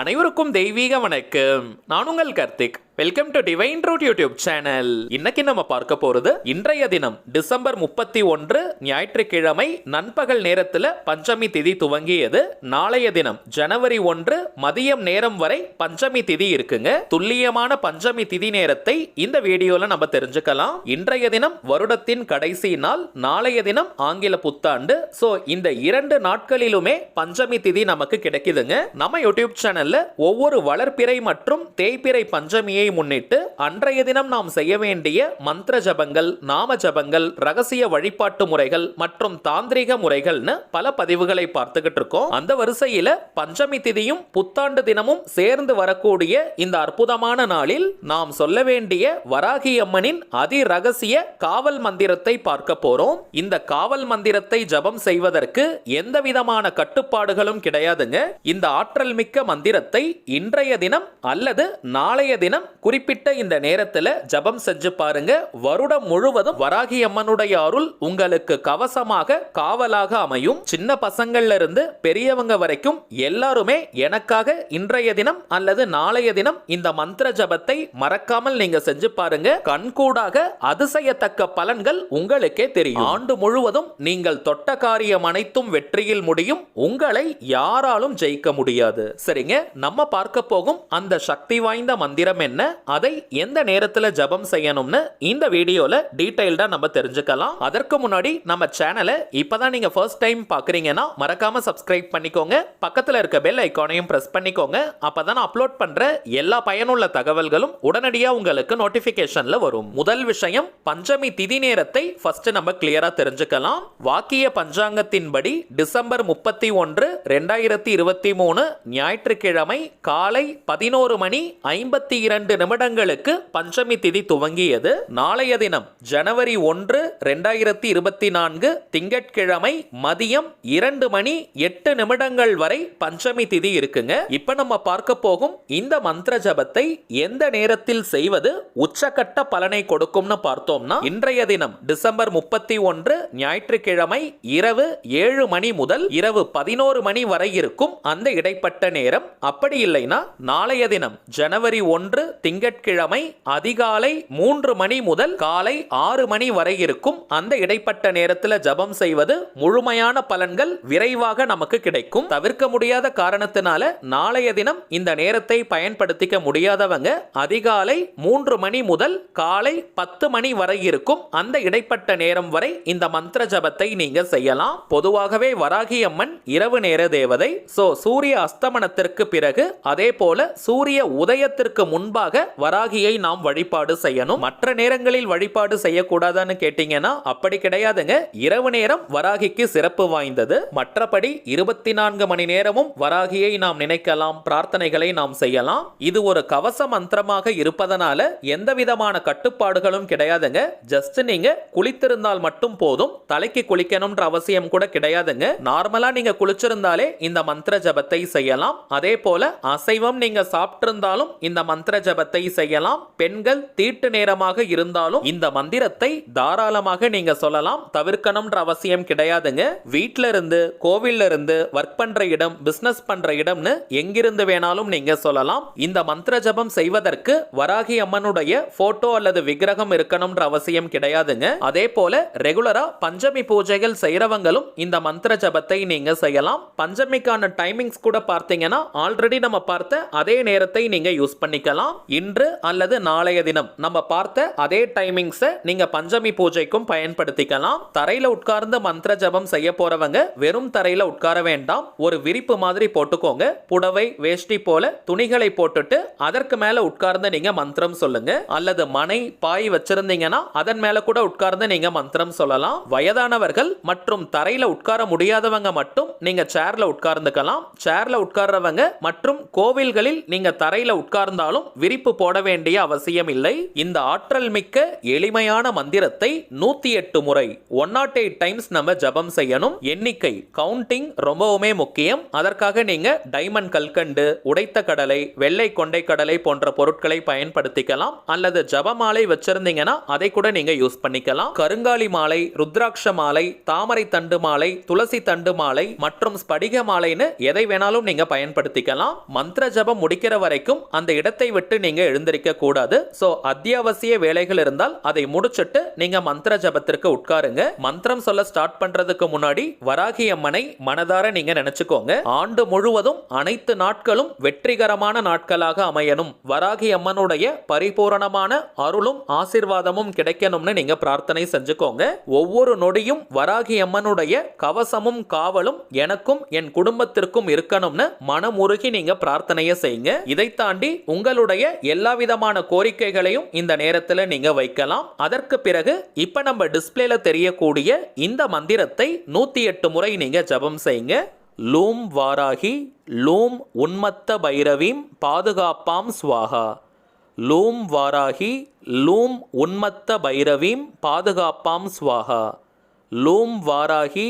அனைவருக்கும் தெய்வீக வணக்கம். நான் உங்கள் Karthik. Welcome to divine truth YouTube channel. இன்னைக்கு நம்ம பார்க்க போறது இன்றைய தினம் டிசம்பர் 31 ஞாயிற்றுக்கிழமை நண்பகல் நேரத்துல பஞ்சமி திதி துவங்கியது. நாளைய தினம் ஜனவரி 1 மதியம் நேரம் வரை பஞ்சமி திதி இருக்குங்க. துல்லியமான பஞ்சமி திதி நேரத்தை இந்த வீடியோல நம்ம தெரிஞ்சுக்கலாம். இன்றைய தினம் வருடத்தின் கடைசி நாள், நாளைய தினம் ஆங்கில புத்தாண்டு. சோ இந்த 2 நாட்களிலுமே பஞ்சமி திதி நமக்கு கிடைக்குதுங்க. நம்ம யூடியூப் சேனல்ல ஒவ்வொரு வளர்ப்பிறை மற்றும் தேய்பிறை பஞ்சமியை முன்னிட்டு அன்றைய தினம் நாம் செய்ய வேண்டிய மந்திர ஜபங்கள், நாம ஜபங்கள், ரகசிய வழிபாட்டு முறைகள் மற்றும் தாந்திரிக முறைகள்னு பல பதிவுகளை பார்த்துக்கிட்டு இருக்கோம். அந்த வரிசையில பஞ்சமி திதியும் புத்தாண்டு தினமும் சேர்ந்து வரக்கூடிய இந்த அற்புதமான நாளில் நாம் சொல்ல வேண்டிய வராகி அம்மனின் அதி ரகசிய காவல் மந்திரத்தை பார்க்க போறோம். இந்த காவல் மந்திரத்தை ஜபம் செய்வதற்கு எந்த விதமான கட்டுப்பாடுகளும் கிடையாதுங்க. இந்த ஆற்றல் மிக்க மந்திரத்தை இன்றைய தினம் அல்லது நாளைய தினம் குறிப்பிட்ட இந்த நேரத்துல ஜபம் செஞ்சு பாருங்க. வருடம் முழுவதும் வராகி அம்மனுடைய அருள் உங்களுக்கு கவசமாக காவலாக அமையும். சின்ன பசங்கள்ல இருந்து பெரியவங்க வரைக்கும் எல்லாருமே எனக்காக இன்றைய தினம் அல்லது நாளைய தினம் இந்த மந்திர ஜபத்தை மறக்காமல் நீங்க செஞ்சு பாருங்க. கண்கூடாக அதிசயத்தக்க பலன்கள் உங்களுக்கே தெரியும். ஆண்டு முழுவதும் நீங்கள் தொட்ட காரியம் அனைத்தும் வெற்றியில் முடியும். உங்களை யாராலும் ஜெயிக்க முடியாது. சரிங்க, நம்ம பார்க்க போகும் அந்த சக்தி வாய்ந்த மந்திரம் என்ன, அதை எந்த நேரத்துல ஜபம் செய்யணும்னு இந்த வீடியோல டீடைல்டா நம்ம தெரிஞ்சுக்கலாம். அதற்கு முன்னாடி நம்ம சேனலை இப்பதான் நீங்க ஃபர்ஸ்ட் டைம் பாக்குறீங்கன்னா மறக்காம சப்ஸ்கிரைப் பண்ணிக்கோங்க. பக்கத்துல இருக்க பெல் ஐகானையும் பிரஸ் பண்ணிக்கோங்க. அப்பதான் அப்லோட் பண்ற எல்லா பயனுள்ள தகவல்களும் உடனடியா உங்களுக்கு நோட்டிபிகேஷன்ல வரும். முதல் விஷயம், பஞ்சமி திதி நேரத்தை ஃபர்ஸ்ட் நம்ம கிளியரா தெரிஞ்சுக்கலாம். வாக்கிய பஞ்சாங்கத்தின்படி டிசம்பர் 31 2023 ஞாயிற்றுக்கிழமை காலை 11:52 நிமிடங்களுக்கு பஞ்சமி திதி துவங்கியது. நாளைய தினம் ஜனவரி 1 2024 திங்கட்கிழமை மதியம் 2:08 வரை பஞ்சமி திதி இருக்குங்க. இப்ப நம்ம பார்க்க போகும் இந்த மந்திர ஜபத்தை எந்த நேரத்தில் செய்வது உச்சகட்ட பலனை கொடுக்கும்னு பார்த்தோம்னா, இன்றைய தினம் டிசம்பர் 31 ஞாயிற்றுக்கிழமை இரவு 7 மணி முதல் இரவு 11 மணி வரை இருக்கும் அந்த இடைப்பட்ட நேரம். அப்படி இல்லைன்னா நாளைய தினம் ஜனவரி 1 திங்கட்கிழமை அதிகாலை 3 மணி முதல் காலை 6 மணி வரை இருக்கும் அந்த இடைப்பட்ட நேரத்தில் ஜபம் செய்வது முழுமையான பலன்கள் விரைவாக நமக்கு கிடைக்கும். தவிர்க்க முடியாத காரணத்தினால நாளைய தினம் இந்த நேரத்தை பயன்படுத்திக்க முடியாதவங்க அதிகாலை 3 மணி முதல் காலை 10 மணி வரை இருக்கும் அந்த இடைப்பட்ட நேரம் வரை இந்த மந்திர ஜபத்தை நீங்க செய்யலாம். பொதுவாகவே வராகி அம்மன் இரவு நேர தேவதை. சோ சூரிய அஸ்தமனத்திற்கு பிறகு அதே போல சூரிய உதயத்திற்கு முன்பாக வராகியை நாம் வழிபாடு செய்யணும். மற்ற நேரங்களில் வழிபாடு செய்யக்கூடாதுன்னு கேட்டீங்கன்னா அப்படி கிடையாதுங்க. இரவு நேரம் வராகிக்கு சிறப்பு வாய்ந்தது. மற்றபடி 24 மணி நேரமும் வராகியை நாம் நினைக்கலாம், பிரார்த்தனைகளை நாம் செய்யலாம். இது ஒரு கவச மந்திரமாக இருப்பதனால எந்த விதமான கட்டுப்பாடுகளும் கிடையாதுங்க. ஜஸ்ட் நீங்க குளித்திருந்தால் மட்டும் போதும். தலைக்கு குளிக்கணும்ன்ற அவசியம் கூட கிடையாதுங்க. நார்மலா நீங்க குளிச்சிருந்தாலே இந்த மந்திர ஜபத்தை செய்யலாம். அதே போல அசைவம் நீங்க சாப்பிட்டிருந்தாலும் இந்த மந்திர ஜபத்தை செய்யலாம். பெண்கள் தீட்டு நேரமாக இருந்தாலும் இந்த மந்திரத்தை தாராளமாக நீங்க சொல்லலாம். தவிர்க்கணும்ன்ற அவசியம் கிடையாதுங்க. வீட்ல இருந்து, கோவில்ல இருந்து, ஒர்க் பண்ற இடம், பிசினஸ் பண்ற இடம்னு எங்கிருந்து வேணாலும் நீங்க சொல்லலாம். இந்த மந்திர ஜபம் செய்வதற்கு வராகி அம்மனுடைய போட்டோ அல்லது விக்கிரகம் இருக்கணும்ன்ற அவசியம் கிடையாதுங்க. அதே போல ரெகுலரா பஞ்சமி பூஜைகள் செய்யறவங்களும் இந்த மந்திர ஜபத்தை நீங்க செய்யலாம். பஞ்சமிக்கான டைமிங்ஸ் கூட பார்த்தீங்கன்னா ஆல்ரெடி நம்ம பார்த்த அதே நேரத்தை நீங்க யூஸ் பண்ணிக்கலாம். இன்று அல்லது நாளைய தினம் நம்ம பார்த்த அதே டைமிங்ஸ் நீங்க பஞ்சமி பூஜைக்கும் பயன்படுத்திக்கலாம். தரையில உட்கார்ந்து மந்திர ஜபம் செய்ய போறவங்க வெறும் தரையில உட்கார வேண்டாம். ஒரு விரிப்பு மாதிரி போட்டுக்கோங்க. புடவை, வேஷ்டி போல துணிகளை போட்டுட்டு அதற்கு மேல உட்கார்ந்து நீங்க மந்திரம் சொல்லுங்க. அல்லது மனை, பாய் வச்சிருந்தீங்கன்னா அதன் மேல கூட உட்கார்ந்து நீங்க மந்திரம் சொல்லலாம். வயதானவர்கள் மற்றும் தரையில உட்கார முடியாதவங்க மட்டும் நீங்க சேர்ல உட்கார்ந்துக்கலாம். சேர்ல உட்கார்றவங்க மற்றும் கோவில்களில் நீங்க தரையில உட்கார்ந்தாலும் விரிப்பு இனிப்பு போட வேண்டிய அவசியம் இல்லை. இந்த ஆற்றல் மிக்க எளிமையான மந்திரத்தை 108 முறை 108 டைம்ஸ் நம்ம ஜபம் செய்யணும். எண்ணிக்கை கவுண்டிங் ரொம்பவுமே முக்கியம். அதற்காக நீங்க டைமண்ட் கல்கண்டு, உடைத்த கடலை, வெள்ளை கொண்டை கடலை போன்ற பொருட்களை பயன்படுத்திக்கலாம். அல்லது ஜபமாலை வச்சிருந்தீங்கன்னா அதை கூட நீங்க யூஸ் பண்ணிக்கலாம். கருங்காலி மாலை, ருத்ராட்ச மாலை, தாமரை தண்டு மாலை, துளசி தண்டு மாலை மற்றும் ஸ்படிக மாலைன்னு எதை வேணாலும் நீங்க பயன்படுத்திக்கலாம். மந்திர ஜபம் முடிக்கிற வரைக்கும் அந்த இடத்தை விட்டு நீங்க எழுந்திருக்க கூடாது. சோ அத்தியாவசிய வேலைகள் இருந்தால் அதை முடிச்சிட்டு நீங்க மந்திர ஜபத்திற்கு உட்காருங்க. மந்திரம் சொல்ல ஸ்டார்ட் பண்றதுக்கு முன்னாடி வராகி அம்மனை மனதார நீங்க நினைச்சுக்கோங்க. ஆண்டு முழுவதும் அனைத்து நாட்களும் வெற்றிகரமான நாட்களாக அமையணும், வராகி அம்மனுடைய பரிபூரணமான அருளும் ஆசீர்வாதமும் கிடைக்கணும்னு நீங்க பிரார்த்தனை செஞ்சுக்கோங்க. ஒவ்வொரு நொடியும் வராகி அம்மனுடைய கவசமும் காவலும் எனக்கும் என் குடும்பத்திற்கும் இருக்கணும்னு மனமுருகி நீங்க பிரார்த்தனையை செய்யுங்க. இதை தாண்டி உங்களுடைய எல்லா விதமான கோரிக்கைகளையும் இந்த நேரத்தில் நீங்க வைக்கலாம். அதற்கு பிறகு இப்ப நம்ம டிஸ்பிளேல தெரியக்கூடிய இந்த மந்திரத்தை 108 முறை நீங்க ஜபம் செய்யுங்க. லூம் வாராகி லூம் உன்மத்த பைரவீம் பாதுகாப்பாம் ஸ்வாஹா. லூம் வாராகி லூம் உன்மத்த பைரவீம் பாதுகாப்பாம் ஸ்வாஹா. லூம் வாராகி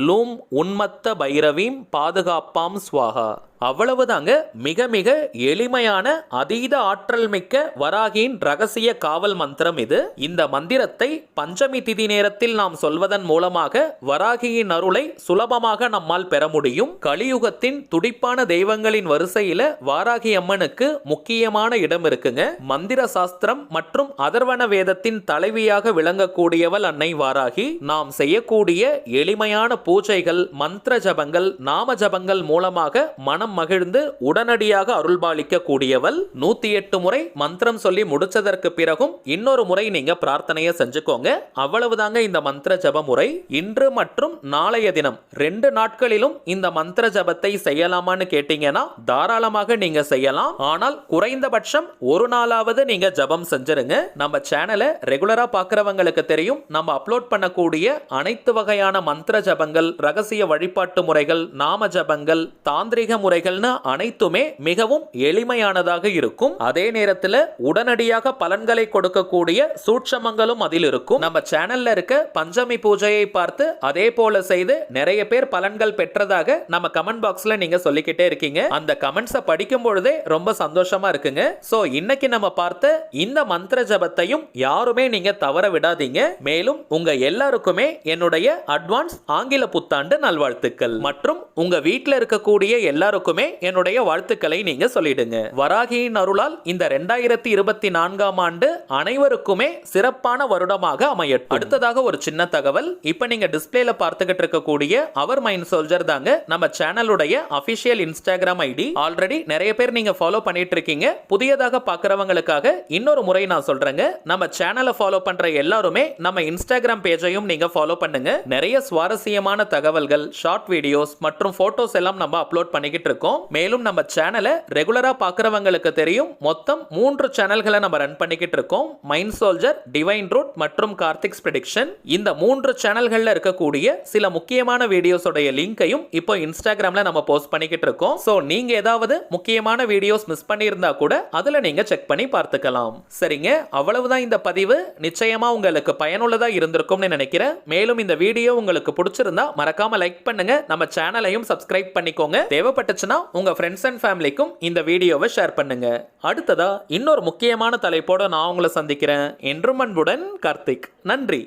லூம் உன்மத்த பைரவீம் பாதுகாப்பாம் ஸ்வாஹா. அவ்வளவுதாங்க. மிக மிக எளிமையான அதீத ஆற்றல் மிக்க வராகியின் ரகசிய காவல் மந்திரம் இது. இந்த மந்திரத்தை பஞ்சமி திதி நேரத்தில் நாம் சொல்வதன் மூலமாக வராகியின் அருளை சுலபமாக நம்மால் பெற முடியும். கலியுகத்தின் துடிப்பான தெய்வங்களின் வரிசையில வாராகி அம்மனுக்கு முக்கியமான இடம் இருக்குங்க. மந்திர சாஸ்திரம் மற்றும் அதர்வன வேதத்தின் தலைவியாக விளங்கக்கூடியவள் அன்னை வாராகி. நாம் செய்யக்கூடிய எளிமையான பூஜைகள், மந்திர ஜபங்கள், நாம ஜபங்கள் மூலமாக மனம் மகிழ்ந்து உடனடியாக அருள்பாலிக்க கூடியவள். 108 முறை மந்திரம் சொல்லி முடிச்சதற்கு பிறகும் இன்னொரு முறை நீங்க பிரார்த்தனையை செஞ்சுக்கோங்க. அவ்வளவுதாங்க இந்த மந்திர ஜப முறை. இன்று மற்றும் நாளைய தினம் 2 நாட்களிலும் இந்த மந்திர ஜபத்தை செய்யலாமான்னு கேட்டீங்கன்னா தாராளமாக நீங்க செய்யலாம். ஆனால் குறைந்தபட்சம் ஒரு நாளாவது நீங்க ஜபம் செஞ்சிருங்க. நம்ம சேனலை ரெகுலரா பார்க்கறவங்களுக்கு தெரியும், நம்ம அப்லோட் பண்ணக்கூடிய அனைத்து வகையான மந்திர ஜபங்கள், ரகசிய வழிபாட்டு முறைகள், நாம ஜபங்கள், தாந்திரிக முறைகள் அனைத்துமே மிகவும் எளிமையானதாக இருக்கும். அதே நேரத்தில் உடனடியாக பலன்களை கொடுக்கக்கூடிய சூட்சமங்களும் அதில் இருக்கும். நம்ம சேனல்ல இருக்க பஞ்சமி பூஜையை பார்த்து அதே போல செய்து நிறைய பேர் பலன்கள் பெற்றதாக நம்ம கமெண்ட் பாக்ஸ்ல நீங்க சொல்லிக்கிட்டே இருக்கீங்க. அந்த கமெண்ட்ஸை படிக்கும் பொழுதே ரொம்ப சந்தோஷமா இருக்குங்க. சோ இன்னைக்கு நம்ம பார்த்த இந்த மந்திர ஜபத்தையும் யாருமே நீங்க தவற விடாதீங்க. மேலும் உங்க எல்லாருக்குமே என்னுடைய அட்வான்ஸ் ஆங்கில புத்தாண்டு நல்வாழ்த்துக்கள். மற்றும் உங்க வீட்டில் இருக்கக்கூடிய எல்லாருக்கும் என்னுடைய வாழ்த்துக்களை நீங்க சொல்லிடுங்க. வராகியின் அருளால் இந்த 2024ஆம் ஆண்டு அனைவருக்குமே சிறப்பான வருடமாக அமையட்டும். அடுத்ததாக ஒரு சின்ன தகவல். இப்ப நீங்க டிஸ்பிளேல பார்த்துக்கிட்டு இருக்கக்கூடிய அவர் மைண்ட் சோல்ஜர் தாங்க நம்ம சேனலுடைய அபிஷியல் இன்ஸ்டாகிராம் ஐடி. ஆல்ரெடி நிறைய பேர் நீங்க ஃபாலோ பண்ணிட்டு இருக்கீங்க. புதியதாக பார்க்கறவங்களுக்காக இன்னொரு முறை நான் சொல்றேங்க. நம்ம சேனலை ஃபாலோ பண்ற எல்லாருமே நம்ம இன்ஸ்டாகிராம் பேஜையும் நீங்க ஃபாலோ பண்ணுங்க. நிறைய சுவாரஸ்யமான தகவல்கள், ஷார்ட் வீடியோஸ் மற்றும் போட்டோஸ் எல்லாம் நம்ம அப்லோட் பண்ணிக்கிட்டு இருக்கோம். மேலும் நம்ம சேனலை ரெகுலரா பார்க்கறவங்களுக்கு தெரியும், மொத்தம் 3 சேனல்களை நம்ம ரன் பண்ணிக்கிட்டு இருக்கோம். மைண்ட் சோல்ஜர், டிவைன் ரூட் மற்றும் கார்த்திக்ஸ் பிரெடிக்ஷன். இந்த 3 சேனல்கள்ல இருக்கக்கூடிய சில முக்கியமான வீடியோஸோட லிங்கையும் இப்போ இன்ஸ்டாகிராம்ல நம்ம போஸ்ட் பண்ணிக்கிட்டு இருக்கோம். சோ நீங்க ஏதாவது முக்கியமான வீடியோஸ் மிஸ் பண்ணியிருந்தா கூட அதுல நீங்க செக் பண்ணி பார்த்துக்கலாம். சரிங்க, அவ்வளவுதான் இந்த பதிவு. நிச்சயமா உங்களுக்கு பயனுள்ளதா இருந்திருக்கும்னு நினைக்கிறேன். மேலும் இந்த வீடியோ உங்களுக்கு பிடிச்சிருந்தா மறக்காம லைக் பண்ணுங்க. நம்ம சேனலையும் சப்ஸ்கிரைப் பண்ணிக்கோங்க. தேவைப்பட்டுச்சுன்னா உங்க ஃப்ரெண்ட்ஸ் அண்ட் ஃபேமிலிக்கும் இந்த வீடியோவை ஷேர் பண்ணுங்க. அடுத்ததா இன்னொரு முக்கியமான தலைப்போட நான் உங்களை சந்திக்கிறேன். என்றும் அன்புடன் கார்த்திக். நன்றி.